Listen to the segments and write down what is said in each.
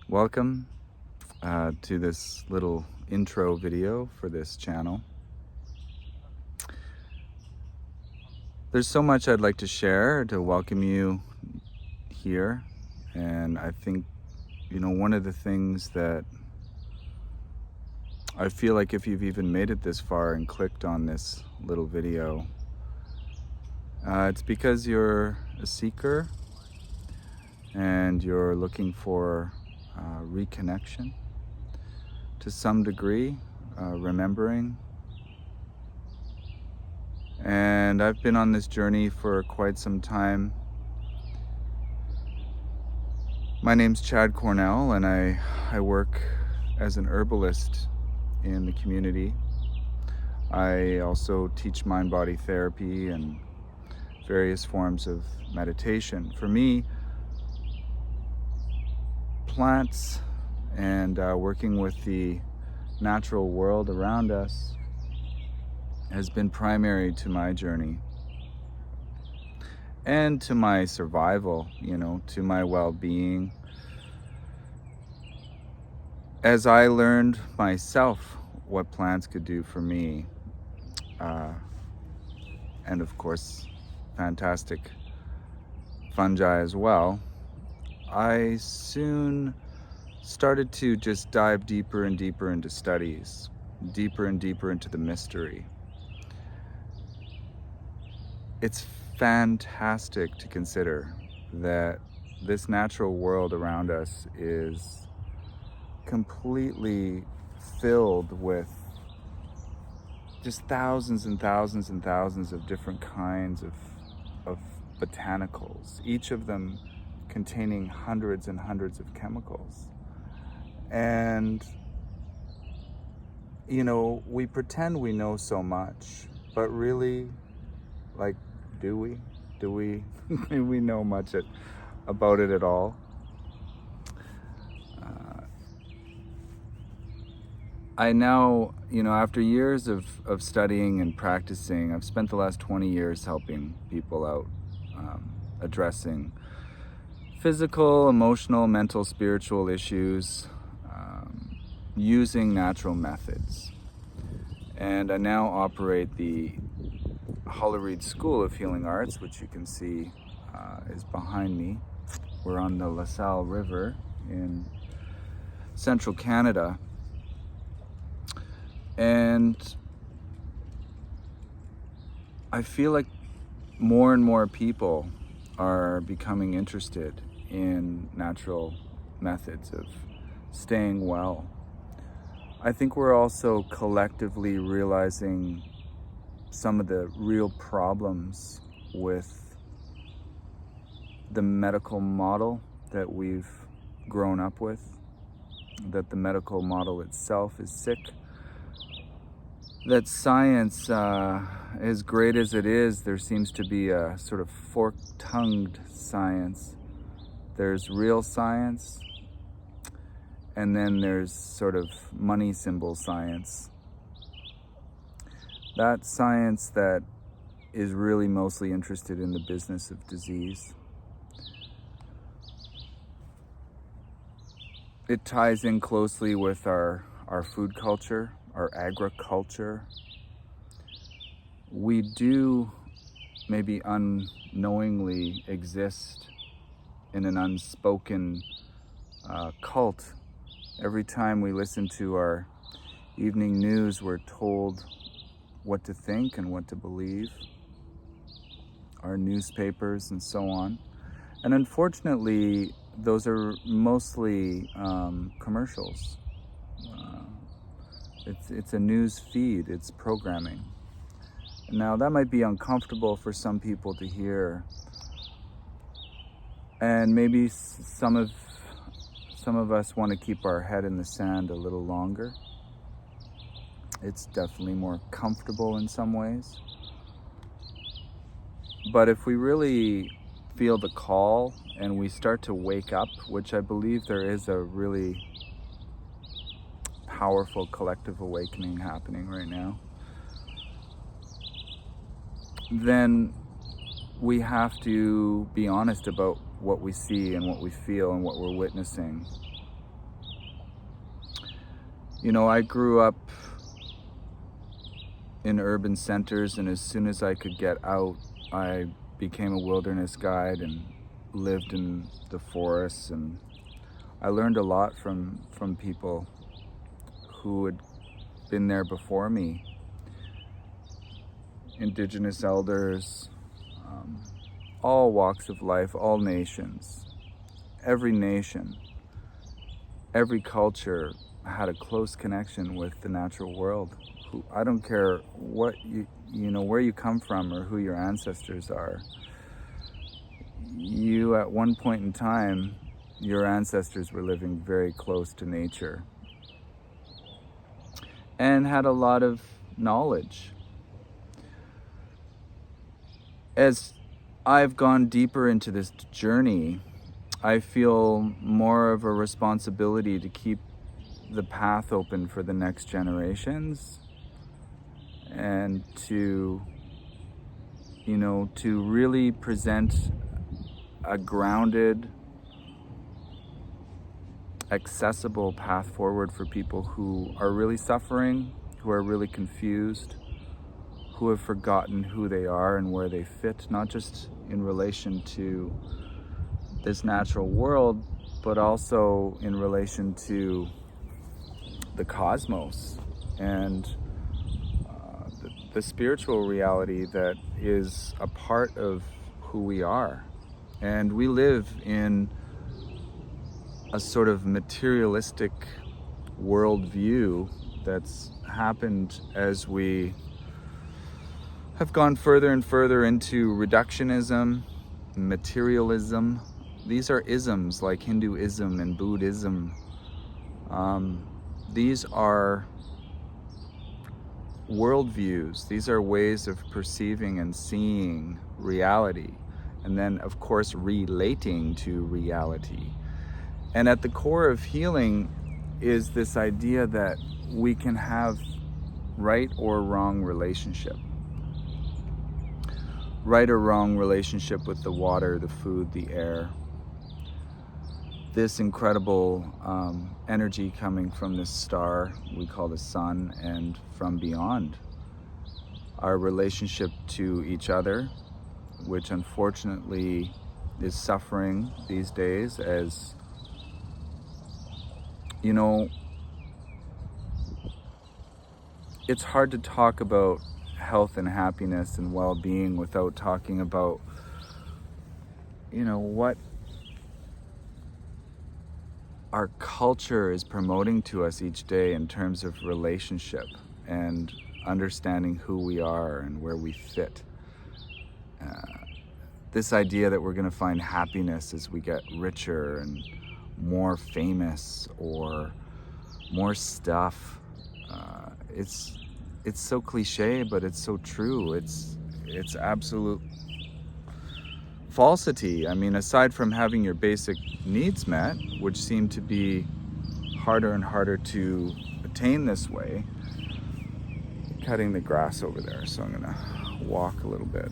Welcome to this little intro video for this channel. There's so much I'd like to share to welcome you here, and I think, one of the things that I feel like if you've even made it this far and clicked on this little video, it's because you're a seeker and you're looking for reconnection to some degree, remembering. And I've been on this journey for quite some time. My name's Chad Cornell, and I work as an herbalist in the community. I also teach mind-body therapy and various forms of meditation. For me, plants and working with the natural world around us has been primary to my journey and to my survival, to my well-being. As I learned myself what plants could do for me, and of course, fantastic fungi as well, I soon started to just dive deeper and deeper into studies, deeper and deeper into the mystery. It's fantastic to consider that this natural world around us is completely filled with just thousands and thousands and thousands of different kinds of botanicals, each of them containing hundreds and hundreds of chemicals. And, we pretend we know so much, but really, do we? Do we know much about it at all? I now, after years of studying and practicing, I've spent the last 20 years helping people out, addressing physical, emotional, mental, spiritual issues, using natural methods. And I now operate the Hollow School of Healing Arts, which you can see is behind me. We're on the La Salle River in central Canada. And I feel like more and more people are becoming interested in natural methods of staying well. I think we're also collectively realizing some of the real problems with the medical model that we've grown up with, that the medical model itself is sick, that science, as great as it is, there seems to be a sort of fork-tongued science. There's real science, and then there's sort of money symbol science. That science that is really mostly interested in the business of disease. It ties in closely with our food culture, our agriculture. We do maybe unknowingly exist in an unspoken cult. Every time we listen to our evening news, we're told what to think and what to believe, our newspapers and so on. And unfortunately, those are mostly commercials. It's a news feed, it's programming. Now that might be uncomfortable for some people to hear, and maybe some of us want to keep our head in the sand a little longer. It's definitely more comfortable in some ways. But if we really feel the call and we start to wake up, which I believe there is a really powerful collective awakening happening right now, then we have to be honest about what we see and what we feel and what we're witnessing. I grew up in urban centers, and as soon as I could get out, I became a wilderness guide and lived in the forests, and I learned a lot from people who had been there before me. Indigenous elders, all walks of life, all nations, every nation, every culture had a close connection with the natural world. I don't care what where you come from or who your ancestors are. You, at one point in time, your ancestors were living very close to nature and had a lot of knowledge. As I've gone deeper into this journey, I feel more of a responsibility to keep the path open for the next generations, and to really present a grounded, accessible path forward for people who are really suffering, who are really confused, who have forgotten who they are and where they fit, not just in relation to this natural world, but also in relation to the cosmos and the spiritual reality that is a part of who we are. And we live in a sort of materialistic worldview that's happened as we have gone further and further into reductionism, materialism. These are isms like Hinduism and Buddhism. These are worldviews. These are ways of perceiving and seeing reality, and then of course relating to reality. And at the core of healing is this idea that we can have right or wrong relationship. Right or wrong relationship with the water, the food, the air. This incredible energy coming from this star we call the sun, and from beyond. Our relationship to each other, which unfortunately is suffering these days, as it's hard to talk about health and happiness and well-being without talking about what our culture is promoting to us each day in terms of relationship and understanding who we are and where we fit. This idea that we're going to find happiness as we get richer and more famous or more stuff. It's so cliche, but it's so true. It's absolute falsity. I mean, aside from having your basic needs met, which seem to be harder and harder to attain this way. Cutting the grass over there, so I'm gonna walk a little bit.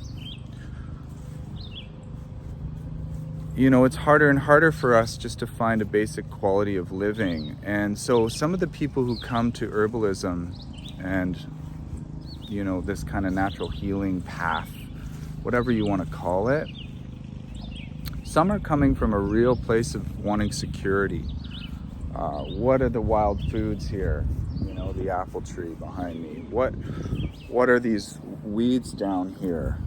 It's harder and harder for us just to find a basic quality of living. And so some of the people who come to herbalism and this kind of natural healing path, whatever you want to call it, some are coming from a real place of wanting security. What are the wild foods here? The apple tree behind me. What are these weeds down here?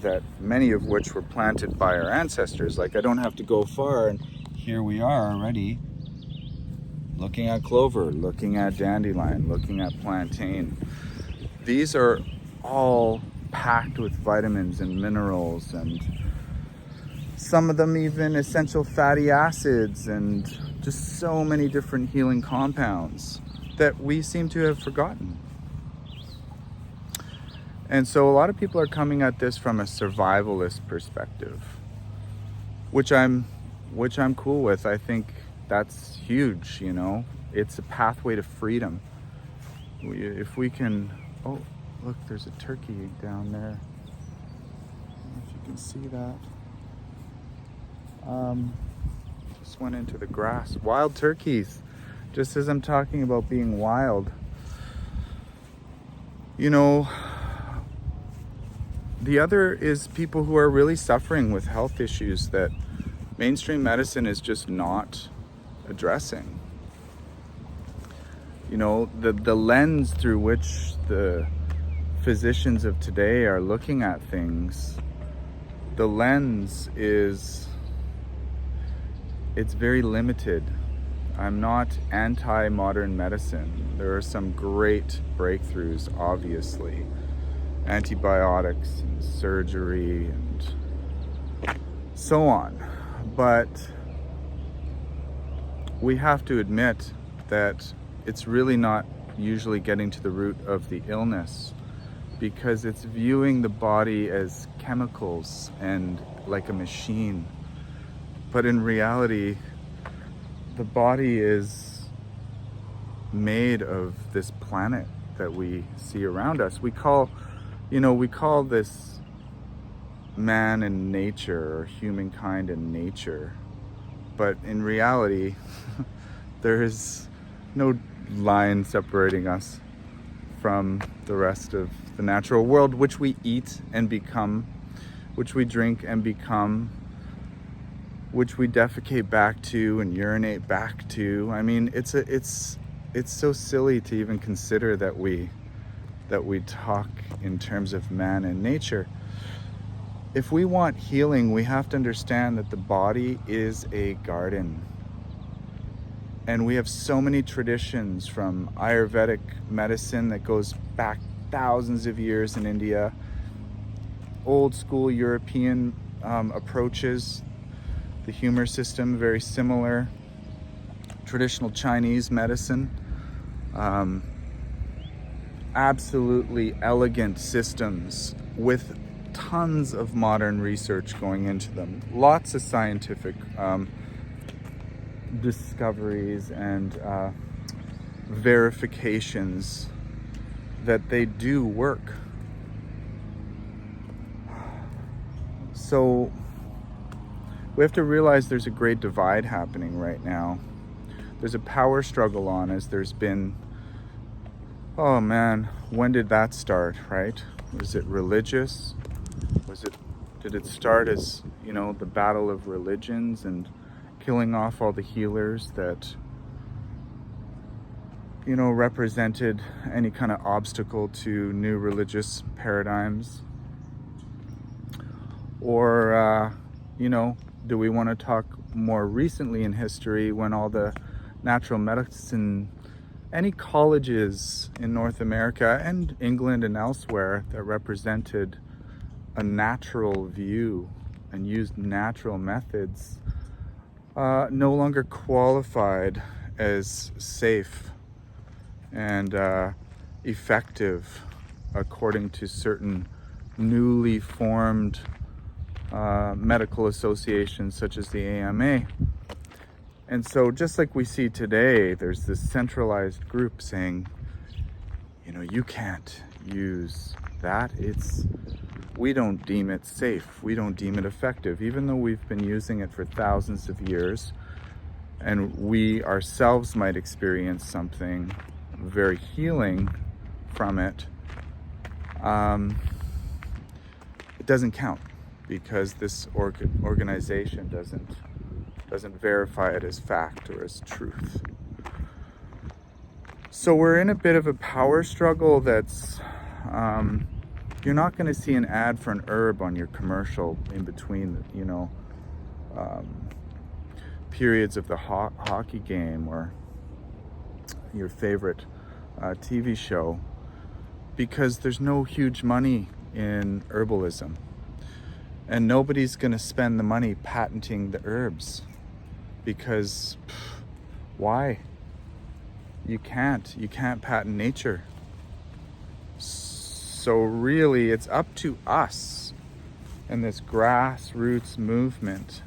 That many of which were planted by our ancestors. Like, I don't have to go far, and here we are already looking at clover, looking at dandelion, looking at plantain. These are all packed with vitamins and minerals, and some of them even essential fatty acids, and just so many different healing compounds that we seem to have forgotten. And so a lot of people are coming at this from a survivalist perspective, which I'm cool with. I think that's huge, It's a pathway to freedom. If we can, oh, look, there's a turkey down there. I don't know if you can see that. Just went into the grass. Wild turkeys. Just as I'm talking about being wild, you know, the other is people who are really suffering with health issues that mainstream medicine is just not addressing. You know, the lens through which the physicians of today are looking at things, the lens is, it's very limited. I'm not anti-modern medicine. There are some great breakthroughs, obviously. Antibiotics and surgery and so on. But we have to admit that it's really not usually getting to the root of the illness, because it's viewing the body as chemicals and like a machine. But in reality, the body is made of this planet that we see around us. We call this man and nature, or humankind and nature. But in reality, there is no line separating us from the rest of the natural world, which we eat and become, which we drink and become, which we defecate back to and urinate back to. I mean, it's so silly to even consider that we talk in terms of man and nature. If we want healing, we have to understand that the body is a garden. And we have so many traditions, from Ayurvedic medicine that goes back thousands of years in India, old school European approaches, the humor system, very similar, traditional Chinese medicine, absolutely elegant systems with tons of modern research going into them, lots of scientific discoveries and verifications that they do work. So we have to realize there's a great divide happening right now. There's a power struggle on, as there's been, oh man, when did that start, right? Was it religious? Did it start as, you know, the battle of religions and killing off all the healers that, you know, represented any kind of obstacle to new religious paradigms? Or, you know, do we want to talk more recently in history, when all the natural medicine, any colleges in North America and England and elsewhere that represented a natural view and used natural methods, no longer qualified as safe and effective according to certain newly formed medical associations such as the AMA. And so just like we see today, there's this centralized group saying, you know, you can't use that. We don't deem it safe. We don't deem it effective, even though we've been using it for thousands of years, and we ourselves might experience something very healing from it. It doesn't count, because this organization doesn't verify it as fact or as truth. So we're in a bit of a power struggle that's, you're not going to see an ad for an herb on your commercial in between, you know, periods of the hockey game or your favorite TV show, because there's no huge money in herbalism. And nobody's going to spend the money patenting the herbs, because why? You can't patent nature. So really, it's up to us and this grassroots movement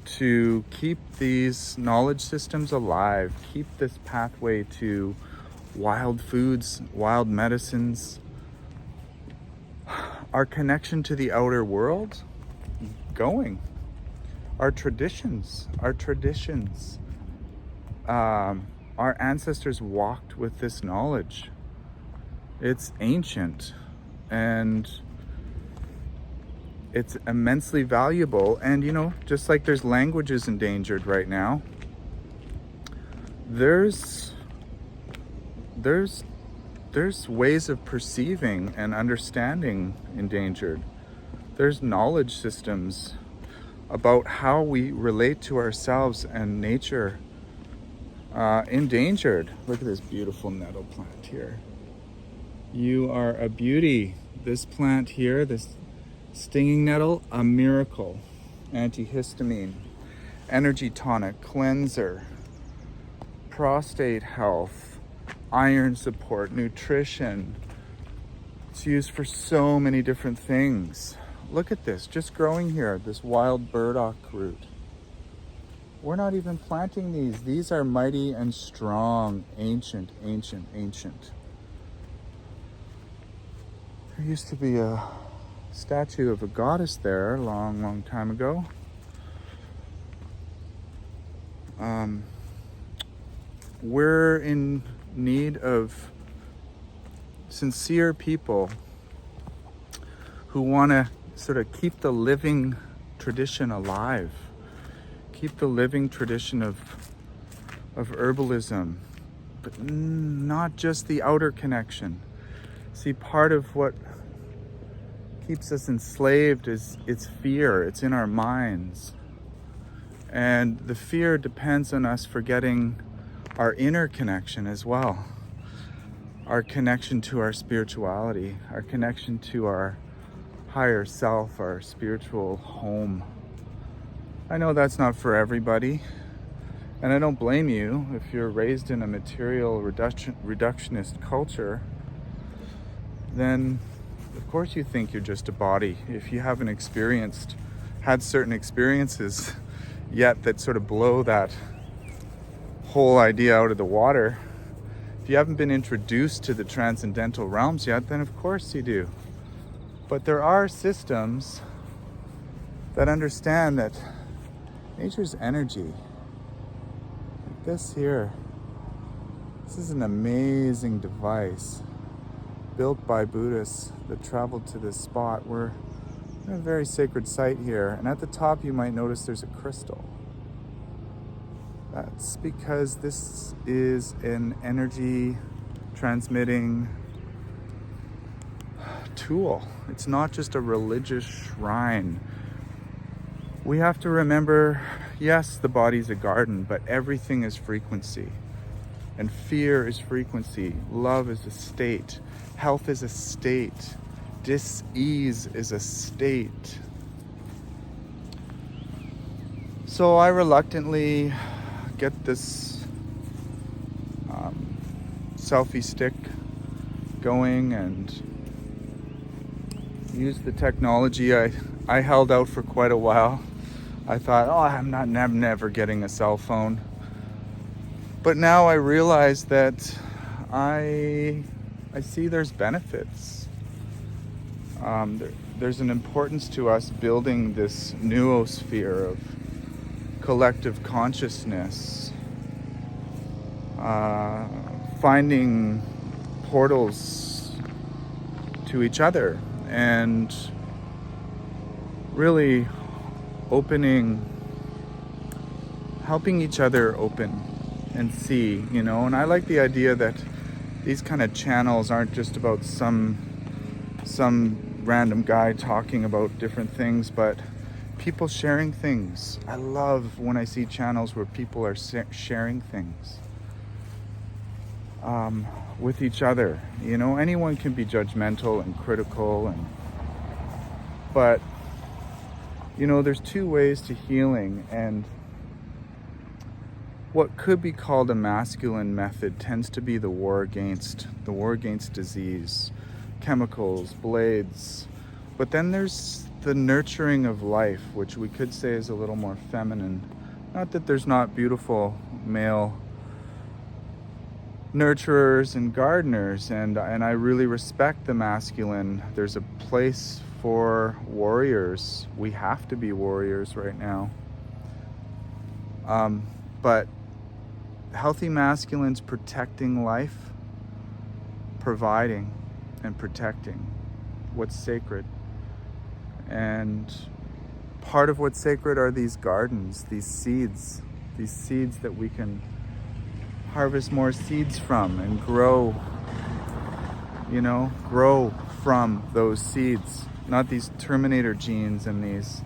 to keep these knowledge systems alive, keep this pathway to wild foods, wild medicines, our connection to the outer world going, our traditions, our ancestors walked with this knowledge. It's ancient and it's immensely valuable. And just like there's languages endangered right now, there's ways of perceiving and understanding endangered. There's knowledge systems about how we relate to ourselves and nature endangered. Look at this beautiful nettle plant here. You are a beauty. This plant here, this stinging nettle, a miracle. Antihistamine, energy tonic, cleanser, prostate health, iron support, nutrition. It's used for so many different things. Look at this, just growing here, this wild burdock root. We're not even planting these. These are mighty and strong, ancient. There used to be a statue of a goddess there a long time ago. We're in need of sincere people who want to sort of keep the living tradition alive, keep the living tradition of herbalism, but not just the outer connection. See, part of what keeps us enslaved is it's fear. It's in our minds. And the fear depends on us forgetting our inner connection as well. Our connection to our spirituality, our connection to our higher self, our spiritual home. I know that's not for everybody, and I don't blame you if you're raised in a material reductionist culture. Then of course you think you're just a body. If you haven't had certain experiences yet that sort of blow that whole idea out of the water, if you haven't been introduced to the transcendental realms yet, then of course you do. But there are systems that understand that nature's energy, like this here, this is an amazing device built by Buddhists that traveled to this spot. We're in a very sacred site here, and at the top you might notice there's a crystal. That's because this is an energy transmitting tool. It's not just a religious shrine. We have to remember, yes, the body's a garden, but everything is frequency. And fear is frequency. Love is a state. Health is a state. Dis-ease is a state. So I reluctantly get this selfie stick going and use the technology. I held out for quite a while. I thought, I'm never getting a cell phone. But now I realize that I see there's benefits. There's an importance to us building this noosphere of collective consciousness, finding portals to each other, and really helping each other open and see, and I like the idea that these kind of channels aren't just about some random guy talking about different things, but people sharing things. I love when I see channels where people are sharing things with each other. Anyone can be judgmental and critical, but there's two ways to healing, and what could be called a masculine method tends to be the war against disease, chemicals, blades. But then there's the nurturing of life, which we could say is a little more feminine. Not that there's not beautiful male nurturers and gardeners, and I really respect the masculine. There's a place for warriors. We have to be warriors right now. But healthy masculines protecting life, providing and protecting what's sacred. And part of what's sacred are these gardens, these seeds that we can harvest more seeds from and grow from those seeds, not these Terminator genes and these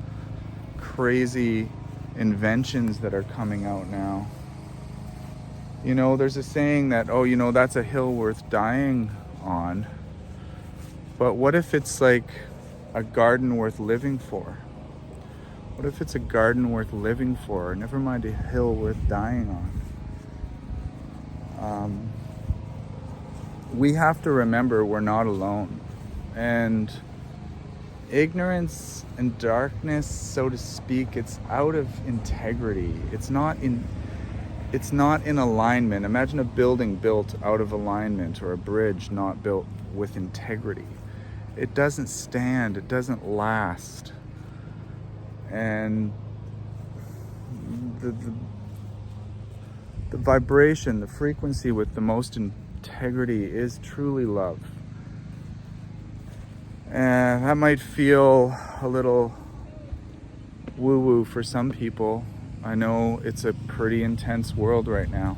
crazy inventions that are coming out now. There's a saying that, that's a hill worth dying on. But what if it's like a garden worth living for? What if it's a garden worth living for? Never mind a hill worth dying on. We have to remember we're not alone. And ignorance and darkness, so to speak, it's out of integrity. It's not in alignment. Imagine a building built out of alignment, or a bridge not built with integrity. It doesn't stand, it doesn't last. And the vibration, the frequency with the most integrity is truly love. And that might feel a little woo-woo for some people. I know it's a pretty intense world right now.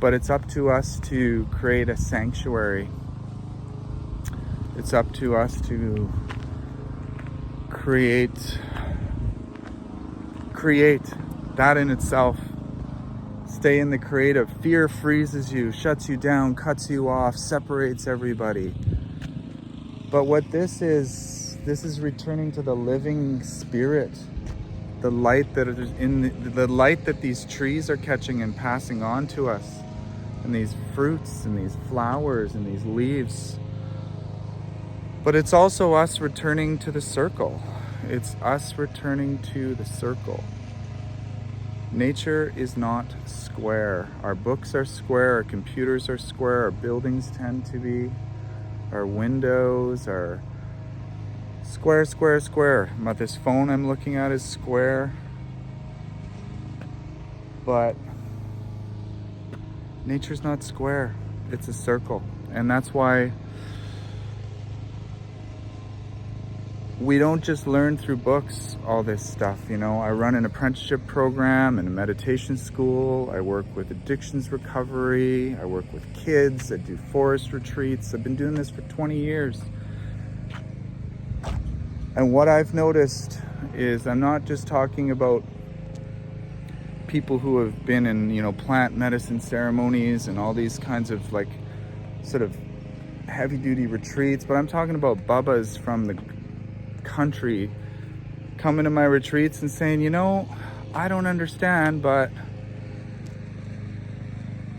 But it's up to us to create a sanctuary. It's up to us to create that in itself. Stay in the creative. Fear freezes you, shuts you down, cuts you off, separates everybody. But what this is returning to the living spirit, the light that is the light that these trees are catching and passing on to us, and these fruits and these flowers and these leaves. But it's also us returning to the circle. It's us returning to the circle. Nature is not square. Our books are square, our computers are square, our buildings tend to be, our windows are square, square, square. This phone I'm looking at is square. But nature's not square, it's a circle. And that's why we don't just learn through books all this stuff. I run an apprenticeship program and a meditation school. I work with addictions recovery. I work with kids. I do forest retreats. I've been doing this for 20 years. And what I've noticed is I'm not just talking about people who have been in, plant medicine ceremonies and all these kinds of sort of heavy duty retreats, but I'm talking about bubbas from the country coming to my retreats and saying, I don't understand, but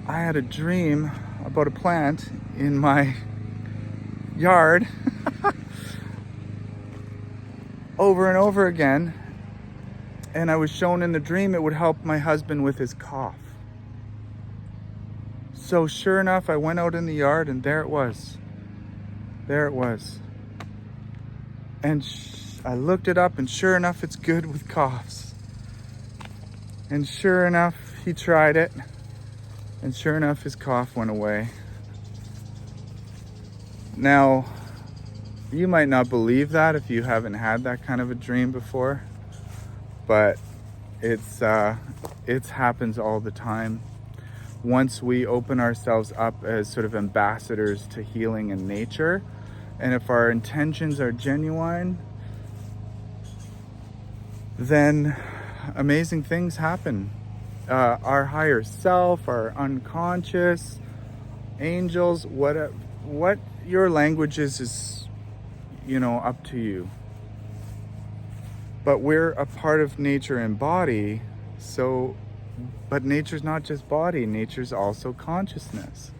I had a dream about a plant in my yard over and over again, and I was shown in the dream it would help my husband with his cough. So sure enough, I went out in the yard and there it was. And I looked it up, and sure enough, it's good with coughs. And sure enough, he tried it, and sure enough, his cough went away. Now, you might not believe that if you haven't had that kind of a dream before, but it happens all the time. Once we open ourselves up as sort of ambassadors to healing in nature, and if our intentions are genuine, then amazing things happen. Our higher self, our unconscious, angels, what your language is, up to you. But we're a part of nature and body, but nature's not just body, nature's also consciousness.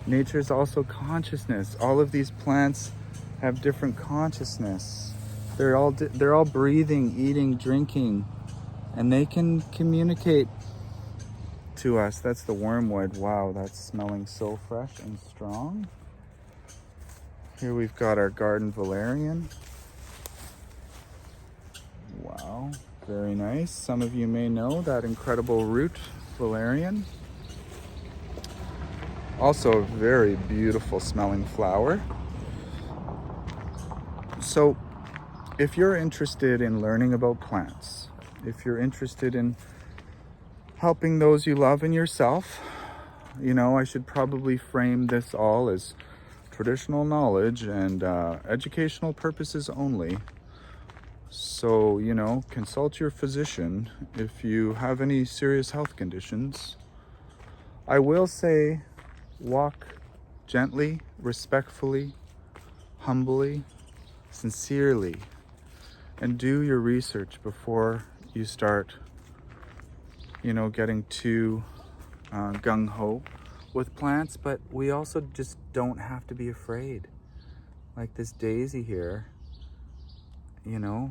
Nature's also consciousness. All of these plants have different consciousness. They're all breathing, eating, drinking, and they can communicate to us. That's the wormwood. Wow, that's smelling so fresh and strong. Here we've got our garden valerian. Wow, Very nice. Some of you may know that incredible root, valerian. Also a very beautiful smelling flower. So if you're interested in learning about plants, if you're interested in helping those you love and yourself, I should probably frame this all as traditional knowledge and educational purposes only. So, consult your physician if you have any serious health conditions. I will say, walk gently, respectfully, humbly, sincerely, and do your research before you start, getting too gung-ho with plants. But we also just don't have to be afraid. Like this daisy here,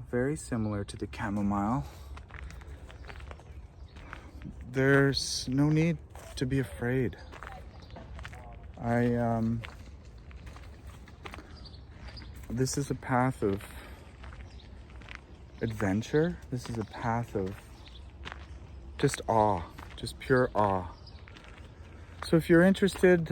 very similar to the chamomile. There's no need to be afraid. This is a path of adventure. This is a path of just awe, just pure awe. So if you're interested,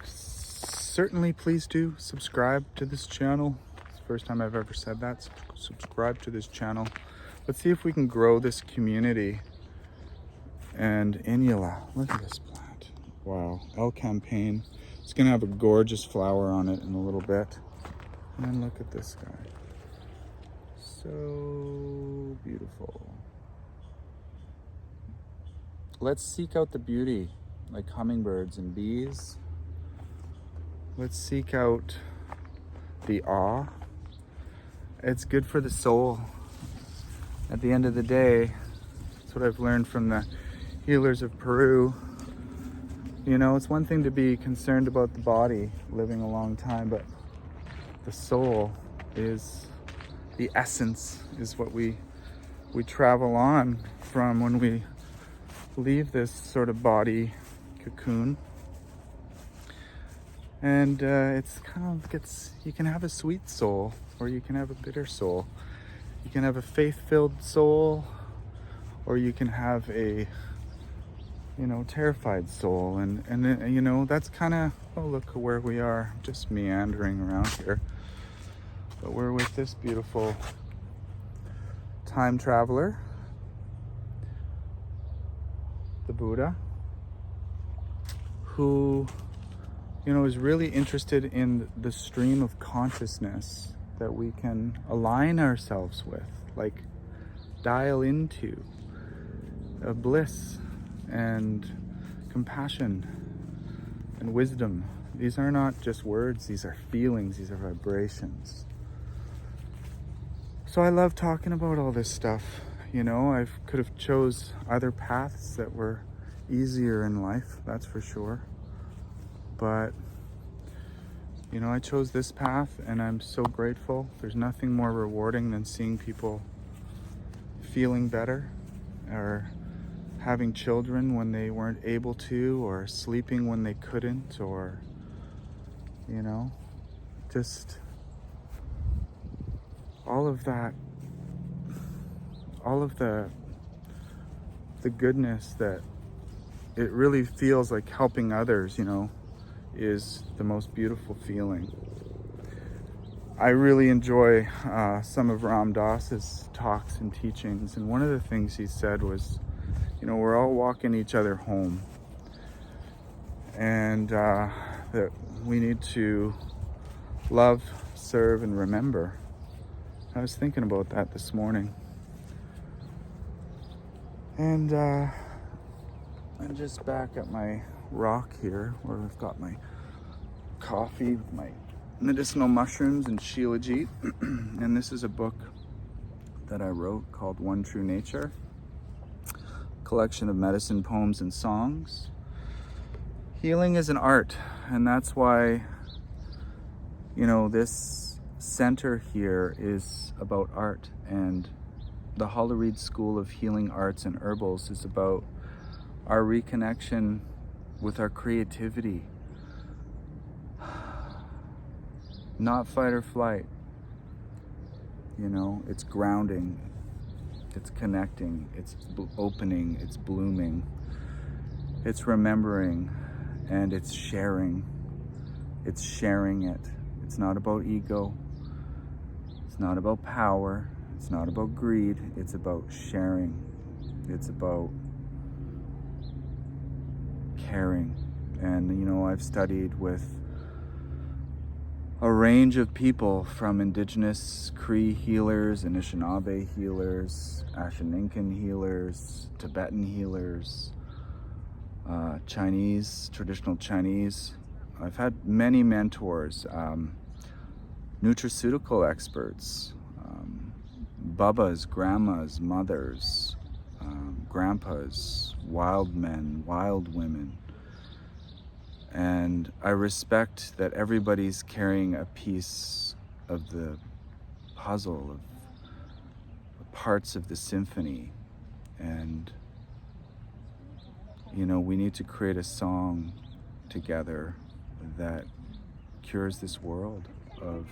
certainly please do subscribe to this channel. It's the first time I've ever said that. Subscribe to this channel. Let's see if we can grow this community. And Inula, look at this plant. Wow, El Campaign. It's gonna have a gorgeous flower on it in a little bit. And then look at this guy. So beautiful. Let's seek out the beauty, like hummingbirds and bees. Let's seek out the awe. It's good for the soul. At the end of the day, that's what I've learned from the healers of Peru. It's one thing to be concerned about the body living a long time, but the soul is the essence, is what we travel on from when we leave this sort of body cocoon. And you can have a sweet soul, or you can have a bitter soul. You can have a faith-filled soul, or you can have a terrified soul. And that's kind of, look where we are, just meandering around here. But we're with this beautiful time traveler, the Buddha, who, is really interested in the stream of consciousness that we can align ourselves with, like dial into a bliss and compassion and wisdom. These are not just words, these are feelings, these are vibrations. So I love talking about all this stuff. I could have chose other paths that were easier in life, that's for sure. But, I chose this path, and I'm so grateful. There's nothing more rewarding than seeing people feeling better, or having children when they weren't able to, or sleeping when they couldn't, or, just all of that, all of the goodness that it really feels like helping others, is the most beautiful feeling. I really enjoy some of Ram Dass's talks and teachings, and one of the things he said was, we're all walking each other home, and that we need to love, serve, and remember. I was thinking about that this morning. And I'm just back at my rock here, where I've got my coffee, my medicinal mushrooms, and shilajit. And this is a book that I wrote called One True Nature, collection of medicine, poems, and songs. Healing is an art, and that's why, this center here is about art, and the Hollow Reed School of Healing Arts and Herbals is about our reconnection with our creativity. Not fight or flight. It's grounding. it's connecting, it's opening, it's blooming, it's remembering, and it's sharing. It's sharing it. It's not about ego. It's not about power. It's not about greed. It's about sharing. It's about caring. And, you know, I've studied with a range of people, from indigenous Cree healers, Anishinaabe healers, Ashaninkan healers, Tibetan healers, Chinese, traditional Chinese. I've had many mentors, nutraceutical experts, bubbas, grandmas, mothers, grandpas, wild men, wild women. And I respect that everybody's carrying a piece of the puzzle, of parts of the symphony. And, you know, we need to create a song together that cures this world of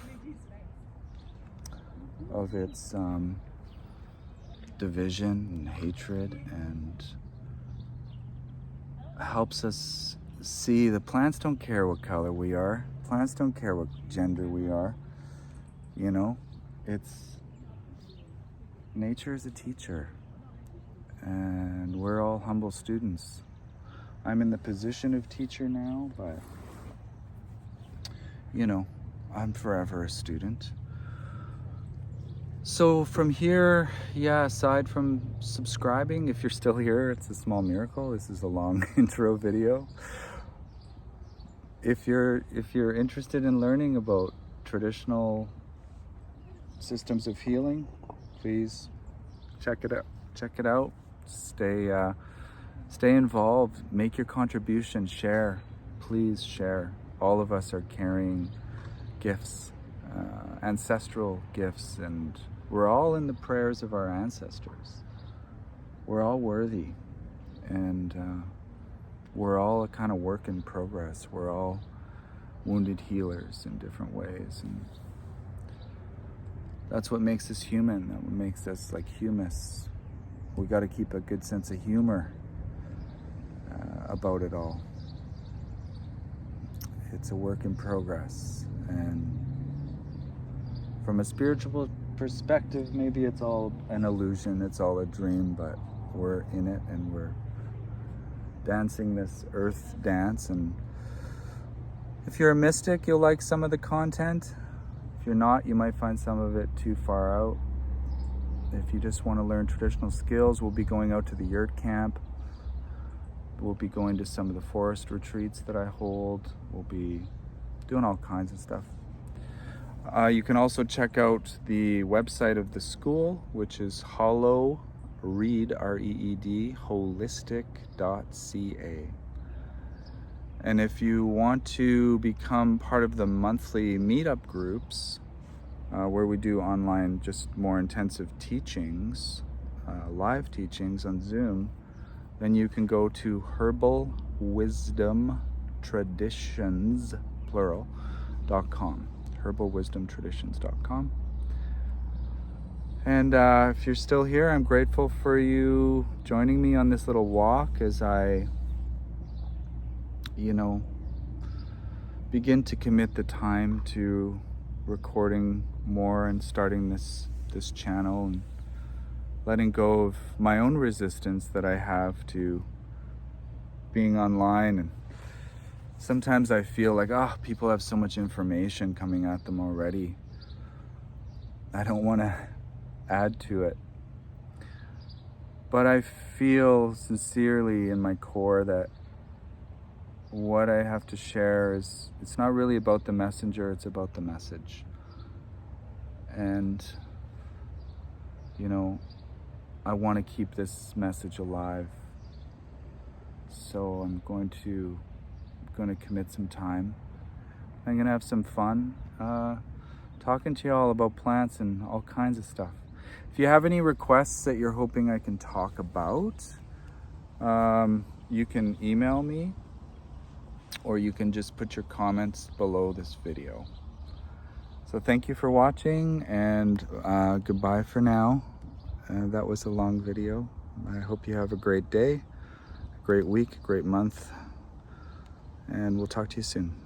its division and hatred, and helps us see the plants don't care what color we are. Plants don't care what gender we are. You know, it's nature is a teacher, and we're all humble students. I'm in the position of teacher now, but you know, I'm forever a student. So from here, yeah, aside from subscribing, if you're still here, it's a small miracle. This is a long intro video. If you're interested in learning about traditional systems of healing, please check it out. Check it out. Stay involved. Make your contribution. Share. Please share. All of us are carrying gifts, ancestral gifts, and we're all in the prayers of our ancestors. We're all worthy, and we're all a kind of work in progress. We're all wounded healers in different ways, and that's what makes us human. That what makes us like humus. We got to keep a good sense of humor about it all. It's a work in progress, and from a spiritual perspective, maybe it's all an illusion, it's all a dream, but we're in it, and we're dancing this earth dance. And if you're a mystic, you'll like some of the content. If you're not, you might find some of it too far out. If you just want to learn traditional skills, we'll be going out to the yurt camp. We'll be going to some of the forest retreats that I hold. We'll be doing all kinds of stuff. You can also check out the website of the school, which is hollowreed, R-E-E-D, holistic.ca. And if you want to become part of the monthly meetup groups, where we do online, just more intensive teachings, live teachings on Zoom, then you can go to herbalwisdomtraditions, plural.com, herbalwisdomtraditions.com. And if you're still here, I'm grateful for you joining me on this little walk as I, begin to commit the time to recording more and starting this channel, and letting go of my own resistance that I have to being online. And sometimes I feel like, people have so much information coming at them already. I don't want to add to it. But I feel sincerely in my core that what I have to share is, it's not really about the messenger, it's about the message. And, I want to keep this message alive. So I'm going to commit some time. I'm going to have some fun talking to you all about plants and all kinds of stuff. If you have any requests that you're hoping I can talk about, you can email me, or you can just put your comments below this video. So thank you for watching, and goodbye for now. that was a long video. I hope you have a great day, a great week, a great month, and we'll talk to you soon.